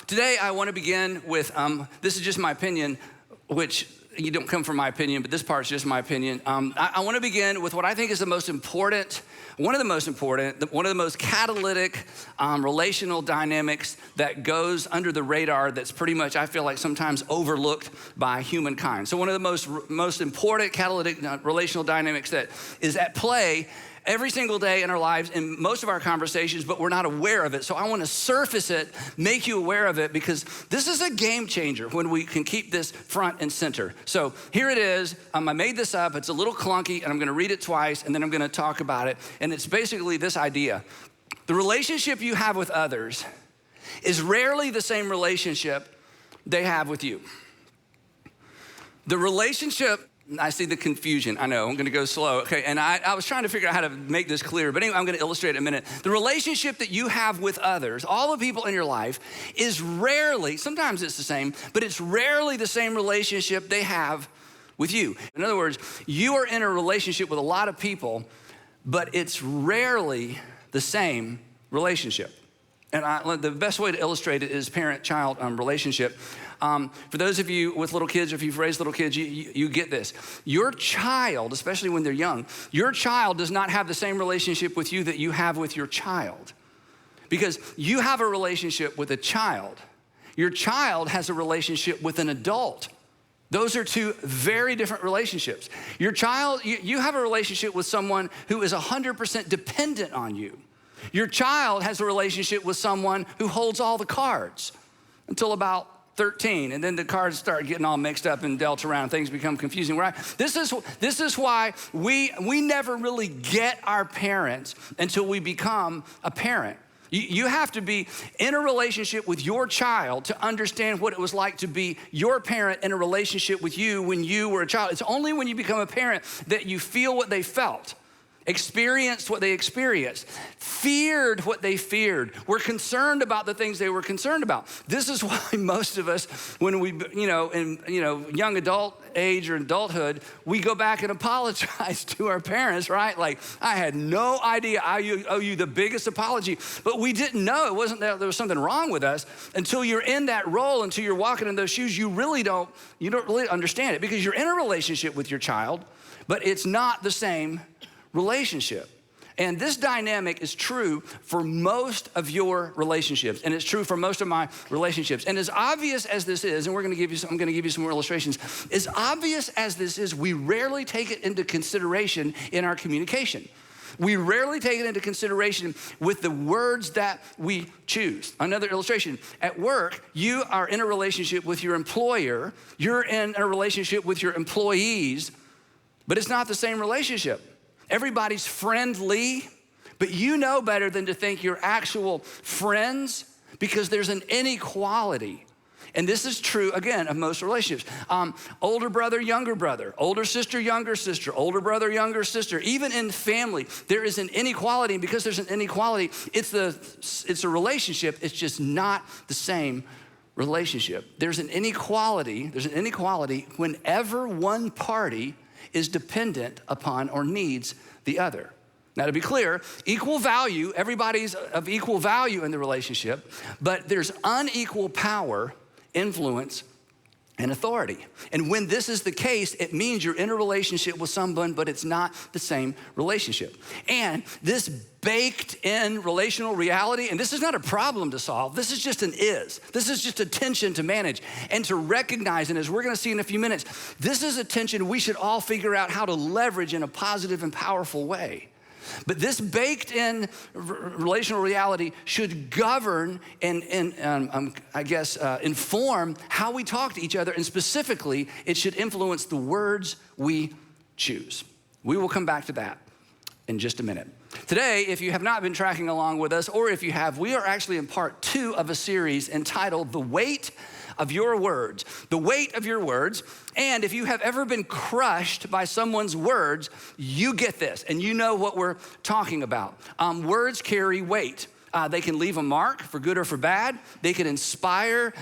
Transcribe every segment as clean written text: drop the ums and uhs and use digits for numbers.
Today I want to begin with, this is just my opinion, which you don't come from my opinion, but this part's just my opinion. I want to begin with what I think is one of the most catalytic relational dynamics that goes under the radar that's pretty much, I feel like, sometimes overlooked by humankind. So one of the most important catalytic relational dynamics that is at play every single day in our lives, in most of our conversations, but we're not aware of it. So I want to surface it, make you aware of it, because this is a game changer when we can keep this front and center. So here it is. I made this up. It's a little clunky, and I'm going to read it twice, and then I'm going to talk about it. And it's basically this idea. The relationship you have with others is rarely the same relationship they have with you. The relationship, I see the confusion. I know, I'm gonna go slow. Okay, and I was trying to figure out how to make this clear, but anyway, I'm gonna illustrate it in a minute. The relationship that you have with others, all the people in your life, is rarely, sometimes it's the same, but it's rarely the same relationship they have with you. In other words, you are in a relationship with a lot of people, but it's rarely the same relationship. And the best way to illustrate it is parent-child relationship. For those of you with little kids, or if you've raised little kids, you get this. Your child, especially when they're young, your child does not have the same relationship with you that you have with your child. Because you have a relationship with a child. Your child has a relationship with an adult. Those are two very different relationships. Your child, you have a relationship with someone who is 100% dependent on you. Your child has a relationship with someone who holds all the cards until about 13, and then the cards start getting all mixed up and dealt around. Things become confusing, right? This is why we never really get our parents until we become a parent. You have to be in a relationship with your child to understand what it was like to be your parent in a relationship with you when you were a child. It's only when you become a parent that you feel what they felt, experienced what they experienced, feared what they feared, were concerned about the things they were concerned about. This is why most of us, when we, in young adult age or adulthood, we go back and apologize to our parents, right? Like, I had no idea. I owe you the biggest apology, but we didn't know it wasn't that there was something wrong with us until you're in that role, until you're walking in those shoes. You don't really understand it because you're in a relationship with your child, but it's not the same relationship. And this dynamic is true for most of your relationships, and it's true for most of my relationships. And as obvious as this is, and I'm going to give you some more illustrations, as obvious as this is, we rarely take it into consideration in our communication. We rarely take it into consideration with the words that we choose. Another illustration, at work, you are in a relationship with your employer, you're in a relationship with your employees, but it's not the same relationship. Everybody's friendly, but you know better than to think you're actual friends because there's an inequality. And this is true, again, of most relationships. Older brother, younger brother, older sister, younger sister, older brother, younger sister. Even in family, there is an inequality. And because there's an inequality, it's a relationship. It's just not the same relationship. There's an inequality whenever one party is dependent upon or needs the other. Now, to be clear, equal value, everybody's of equal value in the relationship, but there's unequal power, influence, and authority. And when this is the case, it means you're in a relationship with someone, but it's not the same relationship. And this baked in relational reality, and this is not a problem to solve, this is just This is just a tension to manage and to recognize, and as we're gonna see in a few minutes, this is a tension we should all figure out how to leverage in a positive and powerful way. But this baked in relational reality should govern and inform how we talk to each other. And specifically, it should influence the words we choose. We will come back to that in just a minute. Today, if you have not been tracking along with us, or if you have, we are actually in part 2 of a series entitled The Weight of Your Words. The weight of your words. And if you have ever been crushed by someone's words, you get this, and you know what we're talking about. Words carry weight. They can leave a mark for good or for bad. They can inspire,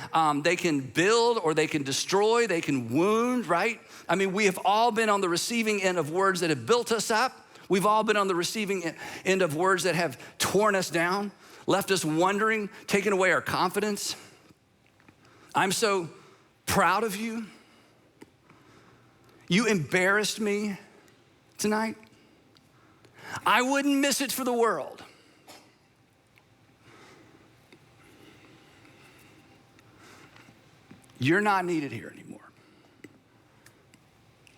they can build, or they can destroy, they can wound, right? I mean, we have all been on the receiving end of words that have built us up. We've all been on the receiving end of words that have torn us down. left us wondering, taken away our confidence. I'm so proud of you. You embarrassed me tonight. I wouldn't miss it for the world. You're not needed here anymore.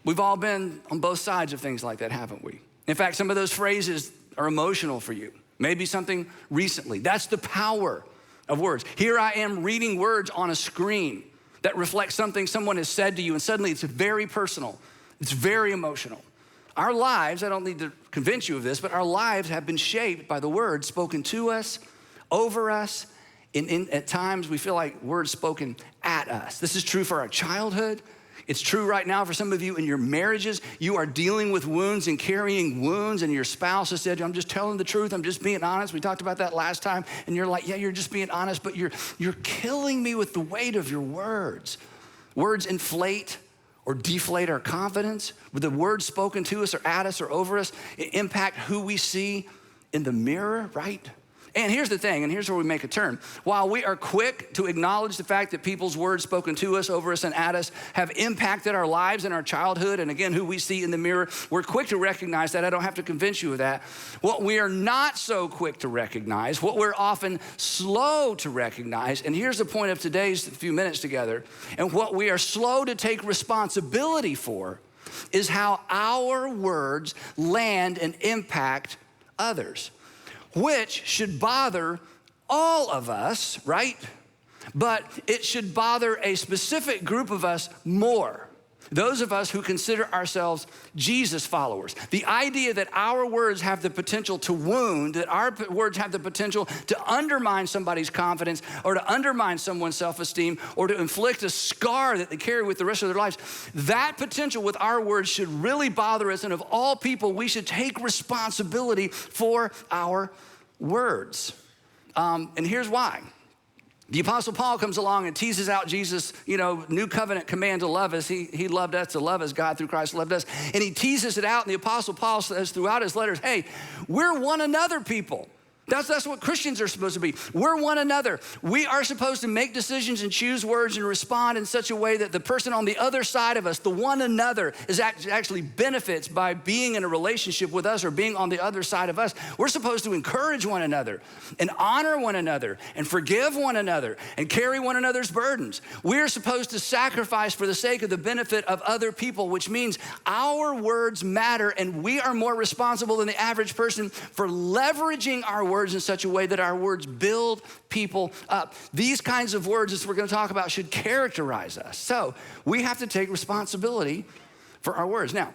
We've all been on both sides of things like that, haven't we? In fact, some of those phrases are emotional for you. Maybe something recently. That's the power of words. Here I am reading words on a screen that reflects something someone has said to you, and suddenly it's very personal. It's very emotional. Our lives, I don't need to convince you of this, but our lives have been shaped by the words spoken to us, over us, at times we feel like words spoken at us. This is true for our childhood. It's true right now for some of you in your marriages. You are dealing with wounds and carrying wounds, and your spouse has said, I'm just telling the truth, I'm just being honest. We talked about that last time, and you're like, yeah, you're just being honest, but you're killing me with the weight of your words. Words inflate or deflate our confidence. With the words spoken to us or at us or over us, it impact who we see in the mirror, right? And here's the thing, and here's where we make a turn. While we are quick to acknowledge the fact that people's words spoken to us, over us, and at us have impacted our lives and our childhood, and again, who we see in the mirror, we're quick to recognize that. I don't have to convince you of that. What we are not so quick to recognize, what we're often slow to recognize, and here's the point of today's few minutes together, and what we are slow to take responsibility for is how our words land and impact others, which should bother all of us, right? But it should bother a specific group of us more. Those of us who consider ourselves Jesus followers. The idea that our words have the potential to wound, that our words have the potential to undermine somebody's confidence or to undermine someone's self-esteem or to inflict a scar that they carry with the rest of their lives. That potential with our words should really bother us, and of all people, we should take responsibility for our words. And here's why. The Apostle Paul comes along and teases out Jesus, new covenant command to love us. He loved us to love as God through Christ loved us. And he teases it out, and the Apostle Paul says throughout his letters, hey, we're one another people. That's what Christians are supposed to be. We're one another. We are supposed to make decisions and choose words and respond in such a way that the person on the other side of us, the one another, is actually benefits by being in a relationship with us or being on the other side of us. We're supposed to encourage one another and honor one another and forgive one another and carry one another's burdens. We're supposed to sacrifice for the sake of the benefit of other people, which means our words matter, and we are more responsible than the average person for leveraging our words in such a way that our words build people up. These kinds of words, as we're going to talk about, should characterize us. So we have to take responsibility for our words. Now,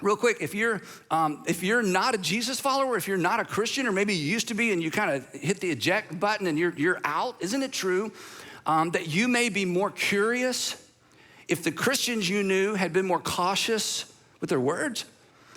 real quick, if you're not a Jesus follower, if you're not a Christian, or maybe you used to be and you kind of hit the eject button and you're out, isn't it true that you may be more curious if the Christians you knew had been more cautious with their words?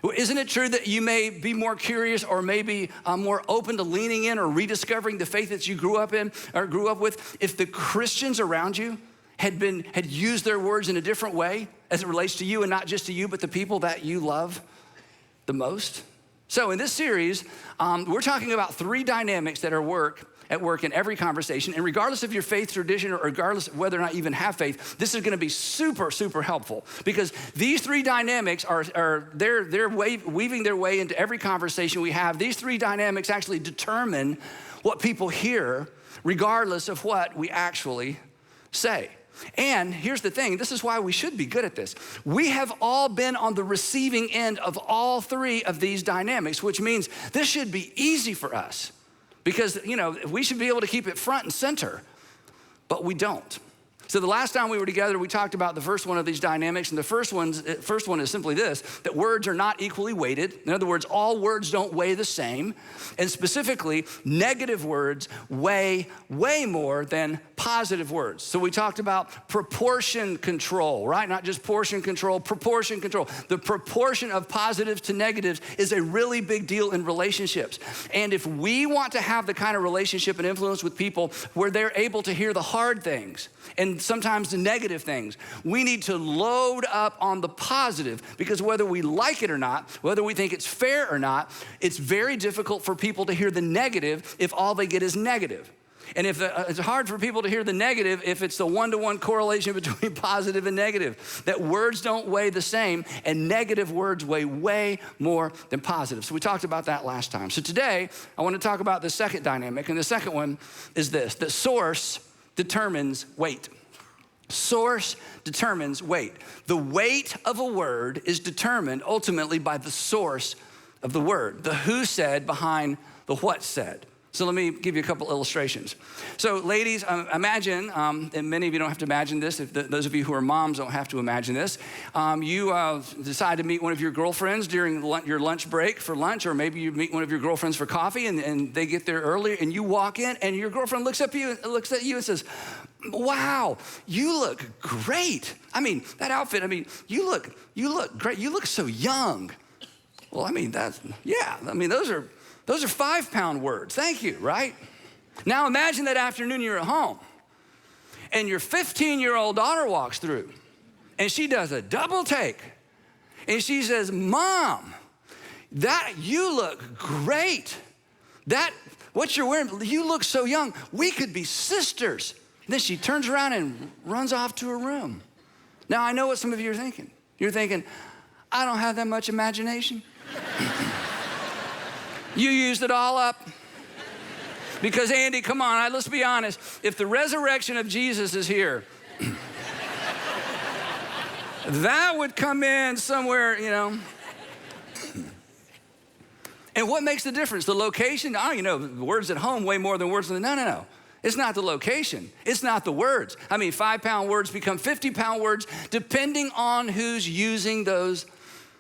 Well, isn't it true that you may be more curious or maybe more open to leaning in or rediscovering the faith that you grew up in or grew up with if the Christians around you had used their words in a different way as it relates to you, and not just to you, but the people that you love the most? So in this series, we're talking about three dynamics that are at work in every conversation. And regardless of your faith tradition or regardless of whether or not you even have faith, this is gonna be super, super helpful, because these three dynamics they're weaving their way into every conversation we have. These three dynamics actually determine what people hear regardless of what we actually say. And here's the thing, this is why we should be good at this. We have all been on the receiving end of all three of these dynamics, which means this should be easy for us. Because, we should be able to keep it front and center, but we don't. So the last time we were together, we talked about the first one of these dynamics, and the first one is simply this, that words are not equally weighted. In other words, all words don't weigh the same, and specifically, negative words weigh way more than positive words. So we talked about proportion control, right? Not just portion control, proportion control. The proportion of positives to negatives is a really big deal in relationships. And if we want to have the kind of relationship and influence with people where they're able to hear the hard things and sometimes the negative things. We need to load up on the positive, because whether we like it or not, whether we think it's fair or not, it's very difficult for people to hear the negative if all they get is negative. And if it's hard for people to hear the negative if it's the one-to-one correlation between positive and negative, that words don't weigh the same, and negative words weigh way more than positive. So we talked about that last time. So today, I want to talk about the second dynamic, and the second one is this: that source determines weight. Source determines weight. The weight of a word is determined ultimately by the source of the word, the who said behind the what said. So let me give you a couple illustrations. So ladies, imagine, and many of you don't have to imagine this, if those of you who are moms don't have to imagine this, you decide to meet one of your girlfriends during your lunch break for lunch, or maybe you meet one of your girlfriends for coffee, and they get there early, and you walk in, and your girlfriend looks at you and says, "Wow, you look great. I mean, that outfit, you look great. You look so young." Well, those are 5-pound words. Thank you, right? Now imagine that afternoon you're at home and your 15-year-old daughter walks through and she does a double take and she says, "Mom, that you look great. That what you're wearing, you look so young. We could be sisters." And then she turns around and runs off to her room. Now I know what some of you are thinking. You're thinking, "I don't have that much imagination." You used it all up. Because Andy, come on, let's be honest. If the resurrection of Jesus is here, that would come in somewhere, And what makes the difference? The location? Words at home way more than words in the, no. It's not the location. It's not the words. 5-pound words become 50-pound words depending on who's using those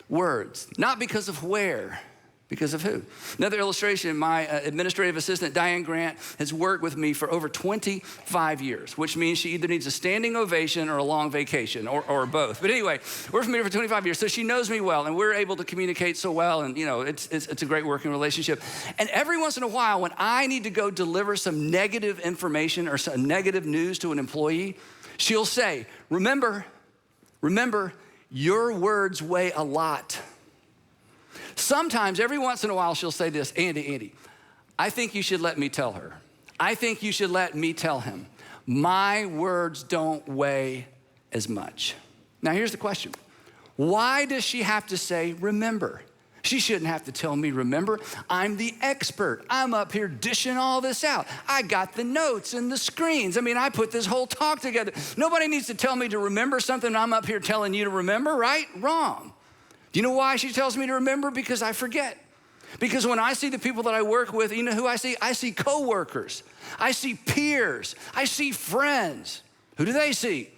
words. Not because of where. Because of who? Another illustration, my administrative assistant, Diane Grant, has worked with me for over 25 years, which means she either needs a standing ovation or a long vacation, or both. But anyway, we're familiar for 25 years, so she knows me well, and we're able to communicate so well, and it's a great working relationship. And every once in a while, when I need to go deliver some negative information or some negative news to an employee, she'll say, remember, your words weigh a lot. Sometimes, every once in a while, she'll say this, Andy, I think you should let me tell her. I think you should let me tell him. My words don't weigh as much. Now, here's the question. Why does she have to say, remember? She shouldn't have to tell me, remember. I'm the expert. I'm up here dishing all this out. I got the notes and the screens. I put this whole talk together. Nobody needs to tell me to remember something I'm up here telling you to remember, right? Wrong. Do you know why she tells me to remember? Because I forget. Because when I see the people that I work with, you know who I see? I see coworkers. I see peers. I see friends. Who do they see?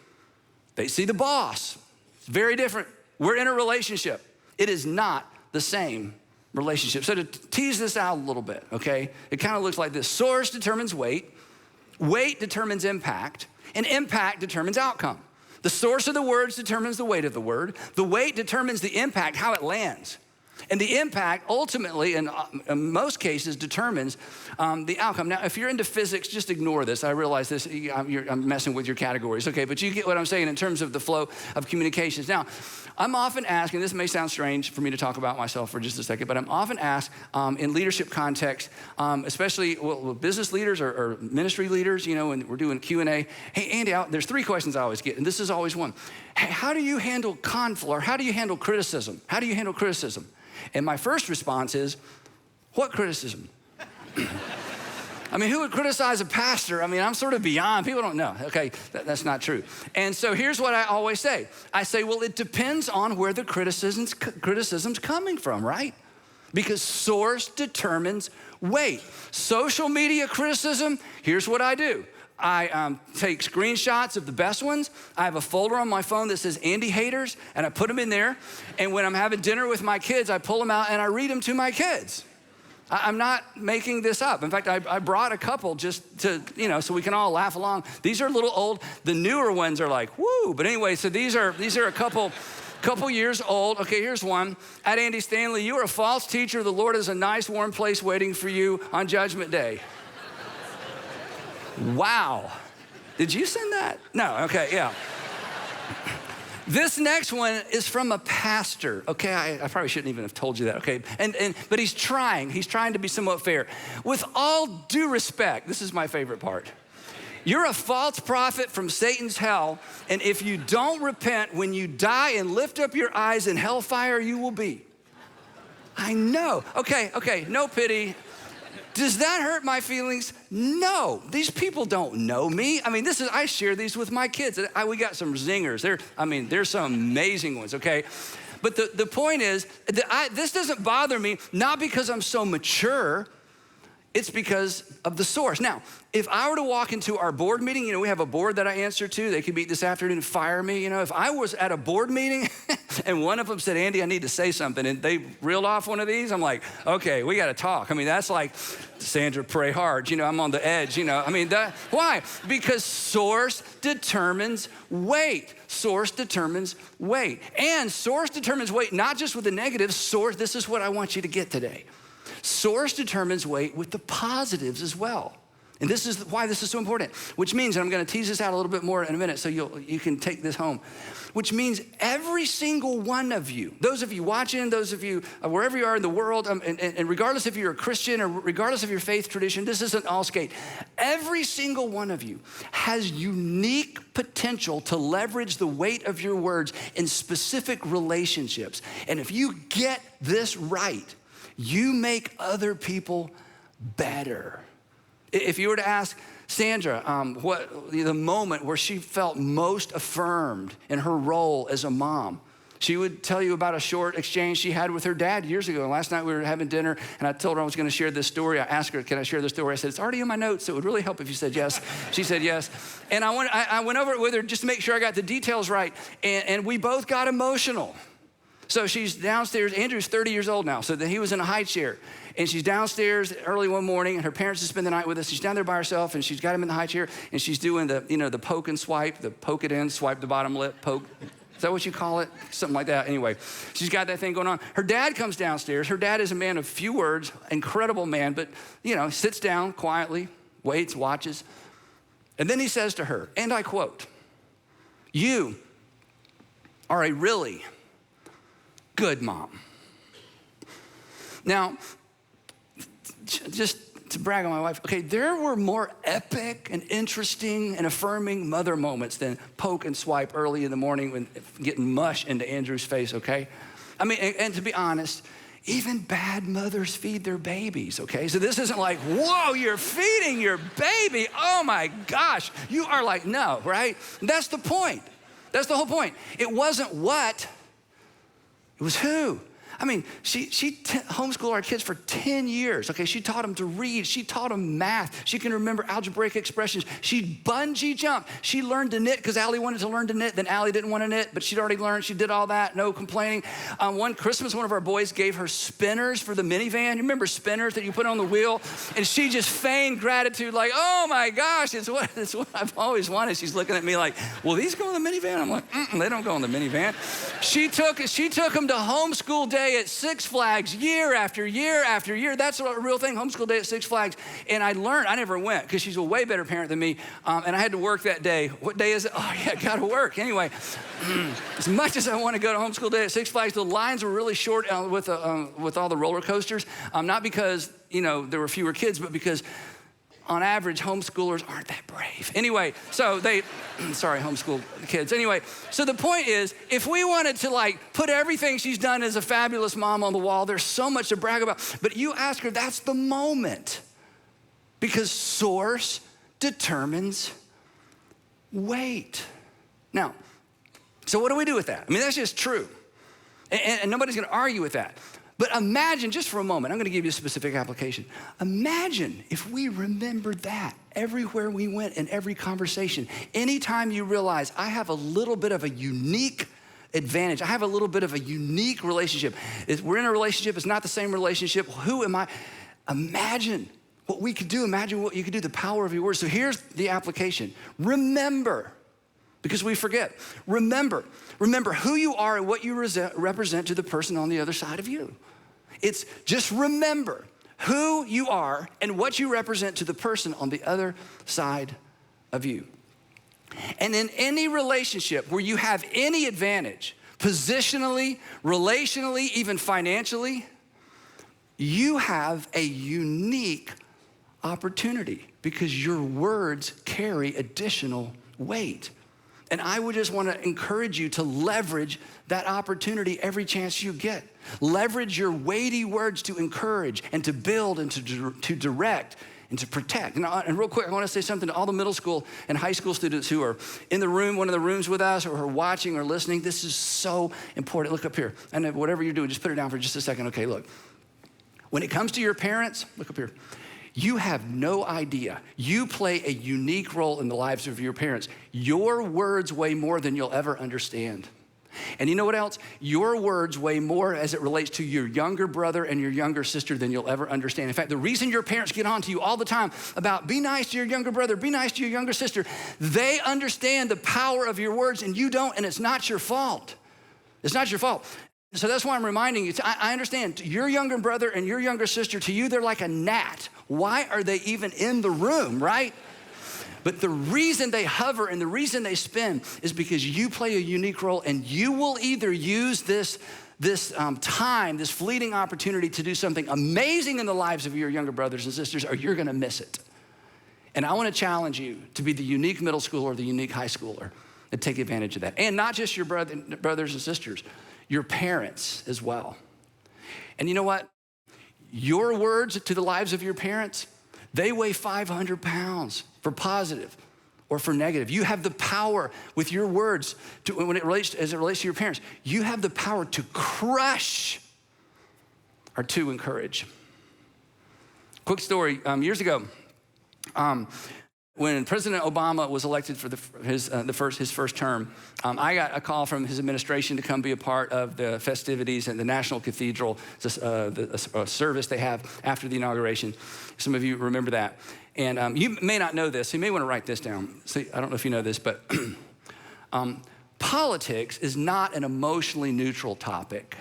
They see the boss. It's very different. We're in a relationship. It is not the same relationship. So to tease this out a little bit, okay? It kind of looks like this. Source determines weight. Weight determines impact. And impact determines outcome. The source of the words determines the weight of the word. The weight determines the impact, how it lands. And the impact ultimately, in most cases, determines the outcome. Now, if you're into physics, just ignore this. I realize this, I'm messing with your categories, okay? But you get what I'm saying in terms of the flow of communications. Now, I'm often asked, and this may sound strange for me to talk about myself for just a second, but I'm often asked in leadership context, especially business leaders or ministry leaders, when we're doing Q&A, hey, Andy, there's 3 questions I always get, and this is always one. Hey, how do you handle conflict, or how do you handle criticism? How do you handle criticism? And my first response is, what criticism? Who would criticize a pastor? I'm sort of beyond. People don't know. Okay, that's not true. And so here's what I always say. I say, well, it depends on where the criticism's coming from, right? Because source determines weight. Social media criticism, here's what I do. I take screenshots of the best ones. I have a folder on my phone that says Andy haters, and I put them in there. And when I'm having dinner with my kids, I pull them out and I read them to my kids. I'm not making this up. In fact, I brought a couple just to, so we can all laugh along. These are a little old. The newer ones are like, woo. But anyway, so these are a couple years old. Okay, here's one. At Andy Stanley, you are a false teacher. The Lord has a nice warm place waiting for you on Judgment Day. Wow. Did you send that? No, okay, yeah. This next one is from a pastor, okay? I probably shouldn't even have told you that, okay? But he's trying to be somewhat fair. With all due respect, this is my favorite part. You're a false prophet from Satan's hell, and if you don't repent, when you die and lift up your eyes in hellfire, you will be. I know. Okay, no pity. Does that hurt my feelings? No, these people don't know me. I mean, I share these with my kids. We got some zingers. There's some amazing ones, okay? But the point is, this doesn't bother me, not because I'm so mature, it's because of the source. Now, if I were to walk into our board meeting, we have a board that I answer to. They could meet this afternoon and fire me. If I was at a board meeting and one of them said, Andy, I need to say something, and they reeled off one of these, I'm like, okay, we got to talk. That's like, Sandra, pray hard. I'm on the edge, why? Because source determines weight. Source determines weight. And source determines weight, not just with the negative. Source, this is what I want you to get today. Source determines weight with the positives as well. And this is why this is so important, which means, and I'm gonna tease this out a little bit more in a minute so you can take this home, which means every single one of you, those of you watching, those of you wherever you are in the world, and regardless if you're a Christian or regardless of your faith tradition, this isn't all skate. Every single one of you has unique potential to leverage the weight of your words in specific relationships. And if you get this right, you make other people better. If you were to ask Sandra what the moment where she felt most affirmed in her role as a mom, she would tell you about a short exchange she had with her dad years ago. And last night we were having dinner, and I told her I was going to share this story. I asked her, can I share this story? I said, it's already in my notes, so it would really help if you said yes. She said yes. And I went over it with her just to make sure I got the details right, and we both got emotional. So she's downstairs. Andrew's 30 years old now, so he was in a high chair. And she's downstairs early one morning, and her parents just spend the night with us. She's down there by herself, and she's got him in the high chair, and she's doing the poke and swipe, the poke it in, swipe the bottom lip, poke. Is that what you call it? Something like that. Anyway, she's got that thing going on. Her dad comes downstairs. Her dad is a man of few words, incredible man, but, sits down quietly, waits, watches. And then he says to her, and I quote, "You are a really good mom." Now, just to brag on my wife, okay, there were more epic and interesting and affirming mother moments than poke and swipe early in the morning when getting mush into Andrew's face, okay? And to be honest, even bad mothers feed their babies, okay? So this isn't like, whoa, you're feeding your baby. Oh my gosh, you are like, no, right? That's the point. That's the whole point. It wasn't what, it was who. She homeschooled our kids for 10 years, okay? She taught them to read. She taught them math. She can remember algebraic expressions. She bungee jumped. She learned to knit because Allie wanted to learn to knit. Then Allie didn't want to knit, but she'd already learned. She did all that, no complaining. One Christmas, one of our boys gave her spinners for the minivan. You remember spinners that you put on the wheel? And she just feigned gratitude like, oh my gosh, it's what I've always wanted. She's looking at me like, will these go in the minivan? I'm like, they don't go in the minivan. She took them to homeschool day at Six Flags year after year after year. That's a real thing, homeschool day at Six Flags. And I learned, I never went because she's a way better parent than me. And I had to work that day. What day is it? Oh yeah, gotta work. Anyway, as much as I want to go to homeschool day at Six Flags, the lines were really short with all the roller coasters. Not because, there were fewer kids, but because on average, homeschoolers aren't that brave. Anyway, so sorry, homeschool kids. Anyway, so the point is, if we wanted to put everything she's done as a fabulous mom on the wall, there's so much to brag about. But you ask her, that's the moment. Because source determines weight. Now, so what do we do with that? That's just true. And nobody's gonna argue with that. But imagine, just for a moment, I'm gonna give you a specific application. Imagine if we remembered that everywhere we went in every conversation. Anytime you realize I have a little bit of a unique advantage, I have a little bit of a unique relationship. We're in a relationship, it's not the same relationship. Who am I? Imagine what we could do, imagine what you could do, the power of your words. So here's the application. Remember, because we forget. Remember who you are and what you represent to the person on the other side of you. It's just remember who you are and what you represent to the person on the other side of you. And in any relationship where you have any advantage, positionally, relationally, even financially, you have a unique opportunity because your words carry additional weight. And I would just want to encourage you to leverage that opportunity every chance you get. Leverage your weighty words to encourage and to build and to direct and to protect. And real quick, I want to say something to all the middle school and high school students who are in the room, one of the rooms with us, or who are watching or listening. This is so important. Look up here. And whatever you're doing, just put it down for just a second. Okay, look. When it comes to your parents, look up here. You have no idea. You play a unique role in the lives of your parents. Your words weigh more than you'll ever understand. And you know what else? Your words weigh more as it relates to your younger brother and your younger sister than you'll ever understand. In fact, the reason your parents get on to you all the time about be nice to your younger brother, be nice to your younger sister, they understand the power of your words and you don't, and it's not your fault. It's not your fault. So that's why I'm reminding you, I understand your younger brother and your younger sister, to you, they're like a gnat. Why are they even in the room, right? But the reason they hover and the reason they spin is because you play a unique role, and you will either use this time, this fleeting opportunity to do something amazing in the lives of your younger brothers and sisters, or you're gonna miss it. And I wanna challenge you to be the unique middle schooler or the unique high schooler and take advantage of that. And not just your brothers and sisters, your parents as well. And you know what? Your words to the lives of your parents, they weigh 500 pounds for positive or for negative. You have the power with your words as it relates to your parents. You have the power to crush or to encourage. Quick story, years ago, when President Obama was elected for his first term, I got a call from his administration to come be a part of the festivities at the National Cathedral, the service they have after the inauguration. Some of you remember that. And you may not know this, so you may want to write this down. See, I don't know if you know this, but politics is not an emotionally neutral topic.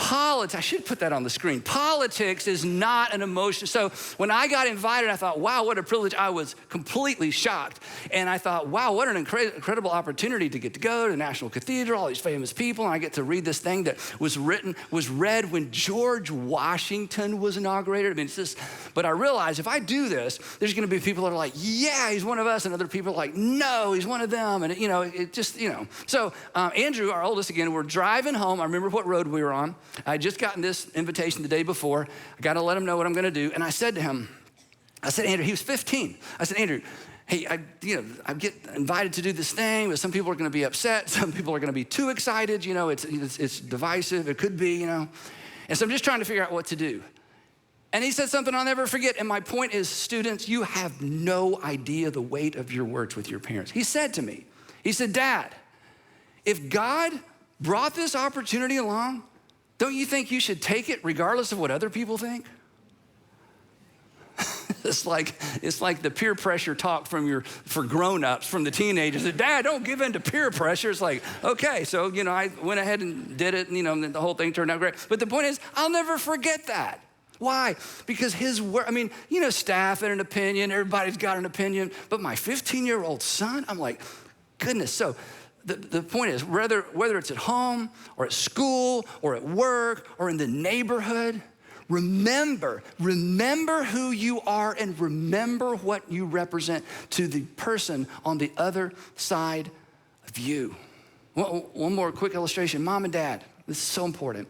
I should put that on the screen. Politics is not an emotion. So when I got invited, I thought, wow, what a privilege. I was completely shocked. And I thought, wow, what an incredible opportunity to get to go to the National Cathedral, all these famous people, and I get to read this thing that was read when George Washington was inaugurated. I mean, it's just, but I realized if I do this, there's gonna be people that are like, yeah, he's one of us, and other people are like, no, he's one of them. And it just. So Andrew, our oldest again, we're driving home. I remember what road we were on. I had just gotten this invitation the day before. I got to let him know what I'm going to do. And I said to him, Andrew, he was 15. I said, Andrew, hey, I get invited to do this thing, but some people are going to be upset. Some people are going to be too excited. It's divisive. It could be, And so I'm just trying to figure out what to do. And he said something I'll never forget. And my point is, students, you have no idea the weight of your words with your parents. He said to me, Dad, if God brought this opportunity along, don't you think you should take it regardless of what other people think? It's like the peer pressure talk for grown-ups, from the teenagers. Dad, don't give in to peer pressure. It's like, okay, so, I went ahead and did it, and the whole thing turned out great. But the point is, I'll never forget that. Why? Because his word, staff had an opinion, everybody's got an opinion, but my 15-year-old son, I'm like, goodness. So the point is, whether it's at home or at school or at work or in the neighborhood, remember who you are and remember what you represent to the person on the other side of you. One more quick illustration. Mom and Dad, this is so important.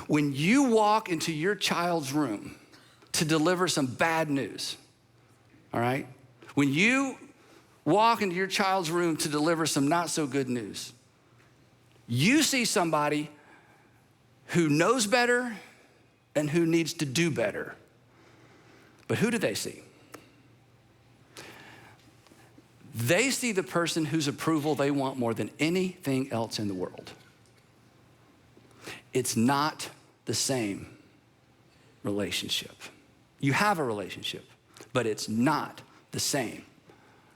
When you walk into your child's room to deliver some bad news, all right? When you walk into your child's room to deliver some not so good news, you see somebody who knows better and who needs to do better. But who do they see? They see the person whose approval they want more than anything else in the world. It's not the same relationship. You have a relationship, but it's not the same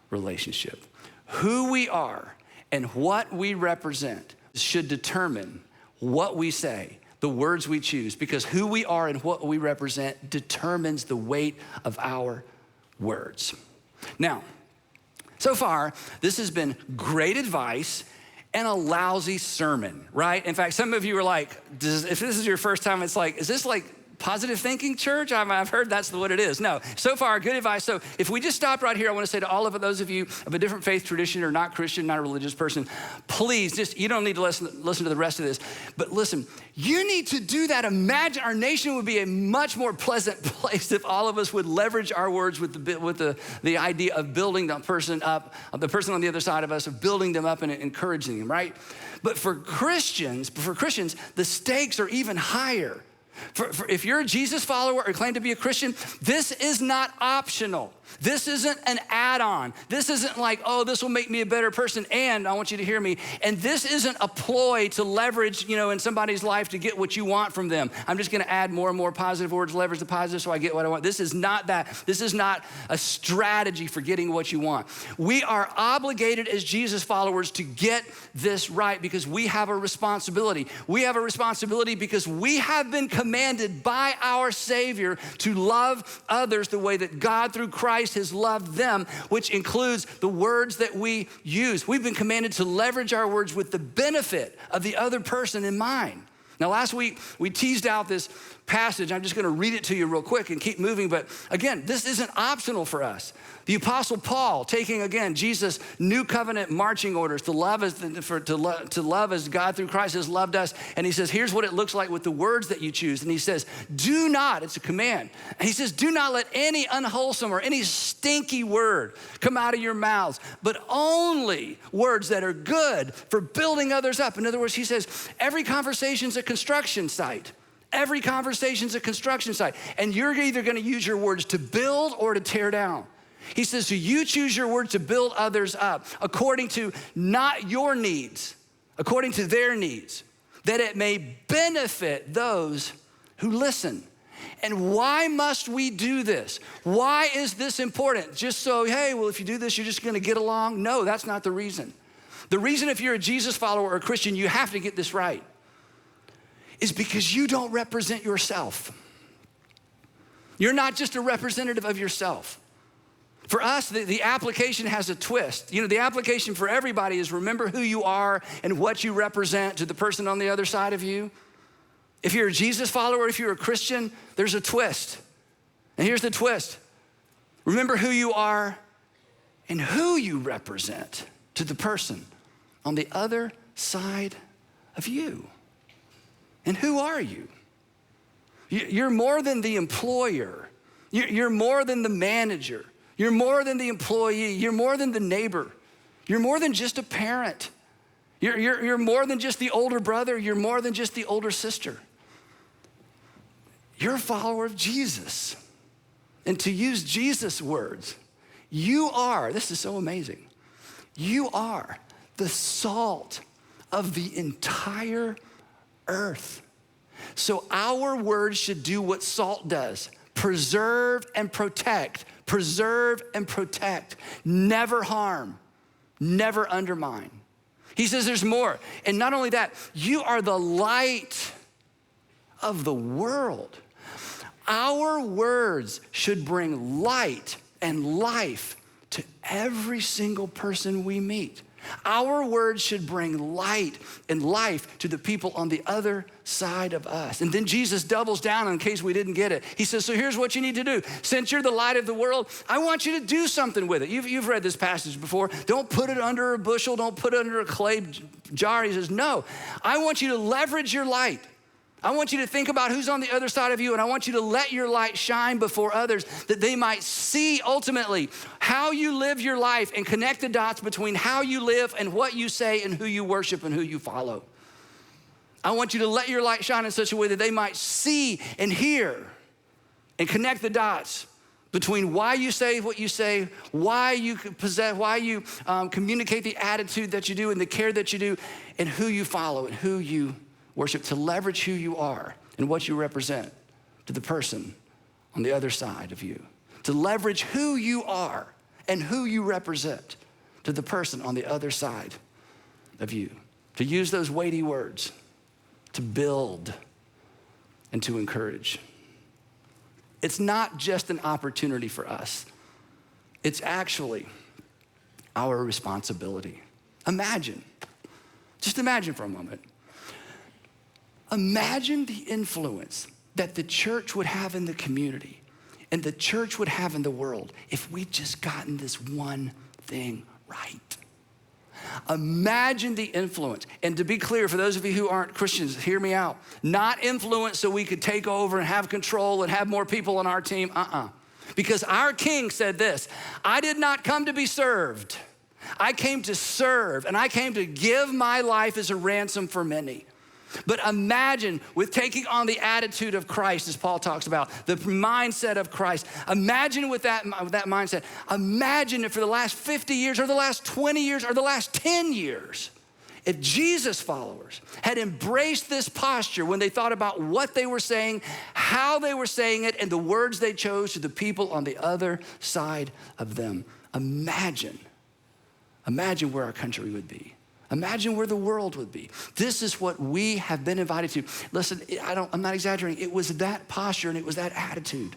relationship. Who we are and what we represent should determine what we say, the words we choose, because who we are and what we represent determines the weight of our words. Now, So far, this has been great advice and a lousy sermon, right? In fact, some of you are like, if this is your first time, it's like, is this like positive thinking church? I've heard that's what it is. No, so far, good advice. So if we just stop right here, I want to say to all of those of you of a different faith tradition or not Christian, not a religious person, please you don't need to listen to the rest of this, but listen, you need to do that. Imagine our nation would be a much more pleasant place if all of us would leverage our words with the idea of building the person up, of the person on the other side of us, of building them up and encouraging them, right? But for Christians, the stakes are even higher. If you're a Jesus follower or claim to be a Christian, this is not optional. This isn't an add-on. This isn't like, oh, this will make me a better person, and I want you to hear me. And this isn't a ploy to leverage, in somebody's life to get what you want from them. I'm just gonna add more and more positive words, leverage the positive so I get what I want. This is not that. This is not a strategy for getting what you want. We are obligated as Jesus followers to get this right because we have a responsibility. We have a responsibility because we have been commanded by our Savior to love others the way that God through Christ has loved them, which includes the words that we use. We've been commanded to leverage our words with the benefit of the other person in mind. Now, last week, we teased out this passage. I'm just gonna read it to you real quick and keep moving, but again, this isn't optional for us. The Apostle Paul, taking again Jesus' new covenant marching orders to love as God through Christ has loved us, and he says, here's what it looks like with the words that you choose. And he says, do not, it's a command. And he says, do not let any unwholesome or any stinky word come out of your mouths, but only words that are good for building others up. In other words, he says, every conversation's a construction site. Every conversation's a construction site. And you're either gonna use your words to build or to tear down. He says, so you choose your word to build others up according to not your needs, according to their needs, that it may benefit those who listen. And why must we do this? Why is this important? Just so, hey, well, if you do this, you're just gonna get along? No, that's not the reason. The reason if you're a Jesus follower or a Christian, you have to get this right, is because you don't represent yourself. You're not just a representative of yourself. For us, the application has a twist. The application for everybody is remember who you are and what you represent to the person on the other side of you. If you're a Jesus follower, if you're a Christian, there's a twist. And here's the twist. Remember who you are and who you represent to the person on the other side of you. And who are you? You're more than the employer. You're more than the manager. You're more than the employee. You're more than the neighbor. You're more than just a parent. You're more than just the older brother. You're more than just the older sister. You're a follower of Jesus. And to use Jesus' words, you are, this is so amazing, you are the salt of the entire earth. So our words should do what salt does: preserve and protect. Preserve and protect, never harm, never undermine. He says there's more. And not only that, you are the light of the world. Our words should bring light and life to every single person we meet. Our words should bring light and life to the people on the other side of us. And then Jesus doubles down in case we didn't get it. He says, so here's what you need to do. Since you're the light of the world, I want you to do something with it. You've read this passage before. Don't put it under a bushel. Don't put it under a clay jar. He says, no, I want you to leverage your light. I want you to think about who's on the other side of you, and I want you to let your light shine before others that they might see ultimately how you live your life and connect the dots between how you live and what you say and who you worship and who you follow. I want you to let your light shine in such a way that they might see and hear and connect the dots between why you say what you say, why you possess, why you communicate the attitude that you do and the care that you do, and who you follow and who you worship, to leverage who you are and what you represent to the person on the other side of you. To leverage who you are and who you represent to the person on the other side of you. To use those weighty words to build and to encourage. It's not just an opportunity for us. It's actually our responsibility. Imagine, just imagine for a moment. Imagine the influence that the church would have in the community and the church would have in the world if we'd just gotten this one thing right. Imagine the influence. And to be clear, for those of you who aren't Christians, hear me out. Not influence so we could take over and have control and have more people on our team. Because our king said this, I did not come to be served. I came to serve, and I came to give my life as a ransom for many. But imagine with taking on the attitude of Christ, as Paul talks about, the mindset of Christ. Imagine with that mindset. Imagine if for the last 50 years or the last 20 years or the last 10 years, if Jesus followers had embraced this posture when they thought about what they were saying, how they were saying it, and the words they chose to the people on the other side of them. Imagine where our country would be. Imagine where the world would be. This is what we have been invited to. Listen, I'm not exaggerating. It was that posture and it was that attitude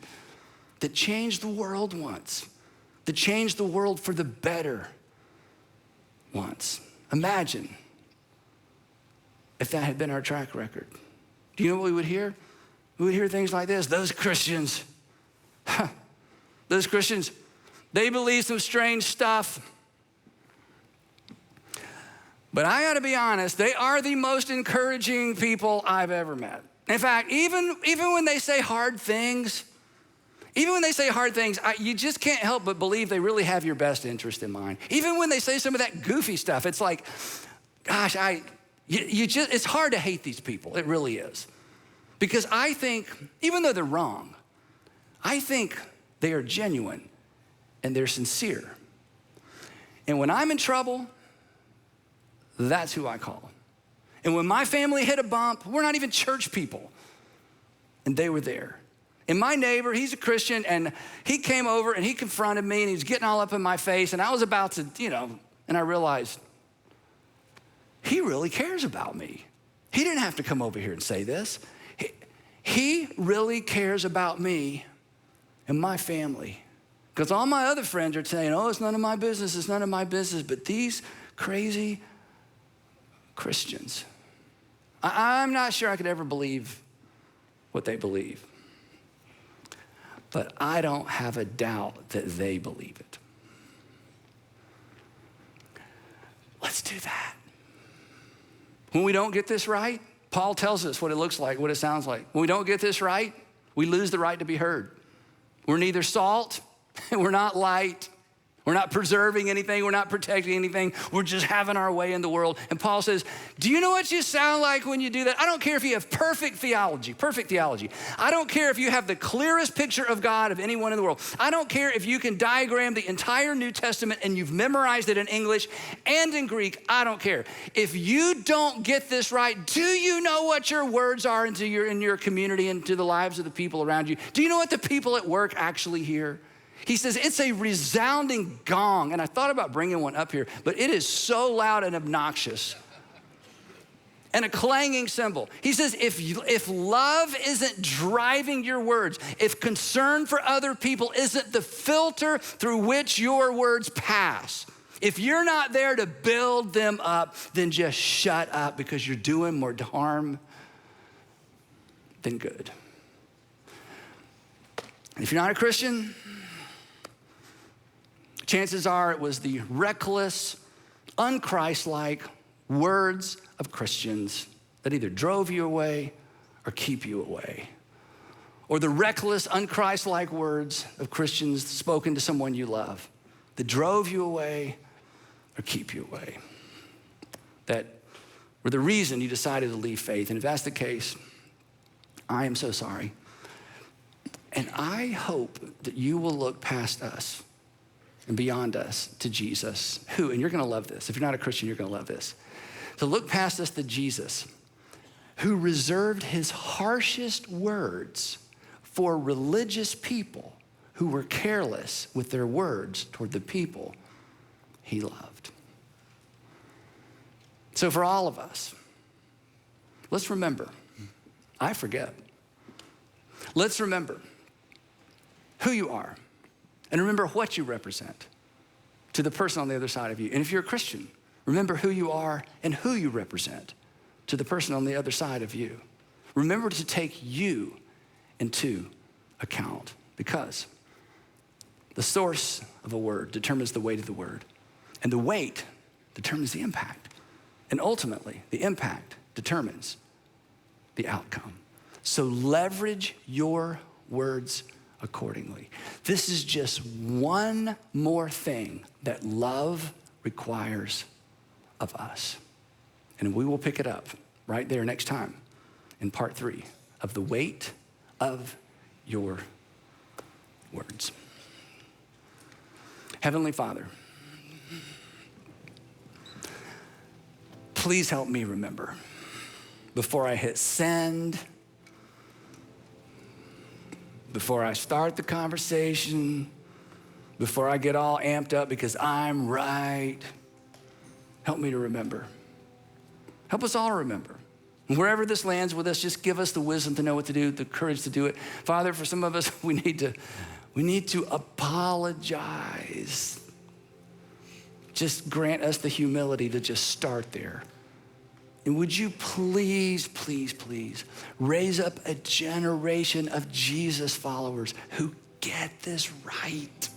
that changed the world once, that changed the world for the better once. Imagine if that had been our track record. Do you know what we would hear? We would hear things like this. Those Christians, they believe some strange stuff. But I gotta be honest, they are the most encouraging people I've ever met. In fact, even when they say hard things, you just can't help but believe they really have your best interest in mind. Even when they say some of that goofy stuff, it's like, gosh, it's hard to hate these people. It really is. Because I think, even though they're wrong, I think they are genuine and they're sincere. And when I'm in trouble, that's who I call. And when my family hit a bump, we're not even church people, and they were there. And my neighbor, he's a Christian, and he came over and he confronted me and he was getting all up in my face, and I was about to, and I realized he really cares about me. He didn't have to come over here and say this. He really cares about me and my family. Because all my other friends are saying, oh, it's none of my business, it's none of my business. But these crazy Christians, I'm not sure I could ever believe what they believe. But I don't have a doubt that they believe it. Let's do that. When we don't get this right, Paul tells us what it looks like, what it sounds like. When we don't get this right, we lose the right to be heard. We're neither salt, and we're not light. We're not preserving anything. We're not protecting anything. We're just having our way in the world. And Paul says, do you know what you sound like when you do that? I don't care if you have perfect theology. I don't care if you have the clearest picture of God of anyone in the world. I don't care if you can diagram the entire New Testament and you've memorized it in English and in Greek. I don't care. If you don't get this right, do you know what your words are in your community and to the lives of the people around you? Do you know what the people at work actually hear? He says, it's a resounding gong. And I thought about bringing one up here, but it is so loud and obnoxious. And a clanging cymbal. He says, if love isn't driving your words, if concern for other people isn't the filter through which your words pass, if you're not there to build them up, then just shut up because you're doing more harm than good. And if you're not a Christian, chances are it was the reckless, unchristlike words of Christians that either drove you away or keep you away. Or the reckless, unchristlike words of Christians spoken to someone you love that drove you away or keep you away. That were the reason you decided to leave faith. And if that's the case, I am so sorry. And I hope that you will look past us and beyond us to Jesus, who, and you're gonna love this. If you're not a Christian, you're gonna love this. To look past us to Jesus, who reserved his harshest words for religious people who were careless with their words toward the people he loved. So for all of us, let's remember, I forget. Let's remember who you are and remember what you represent to the person on the other side of you. And if you're a Christian, remember who you are and who you represent to the person on the other side of you. Remember to take you into account, because the source of a word determines the weight of the word, and the weight determines the impact, and ultimately the impact determines the outcome. So leverage your words accordingly. This is just one more thing that love requires of us. And we will pick it up right there next time in part 3 of the weight of your words. Heavenly Father, please help me remember before I hit send, before I start the conversation, before I get all amped up because I'm right. Help me to remember. Help us all remember. Wherever this lands with us, just give us the wisdom to know what to do, the courage to do it. Father, for some of us, we need to apologize. Just grant us the humility to just start there. And would you please, please, please raise up a generation of Jesus followers who get this right,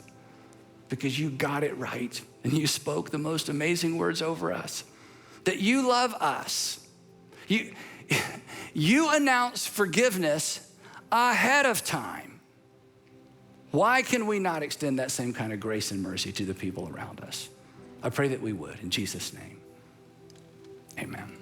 because you got it right and you spoke the most amazing words over us, that you love us. You announce forgiveness ahead of time. Why can we not extend that same kind of grace and mercy to the people around us? I pray that we would, in Jesus' name, amen.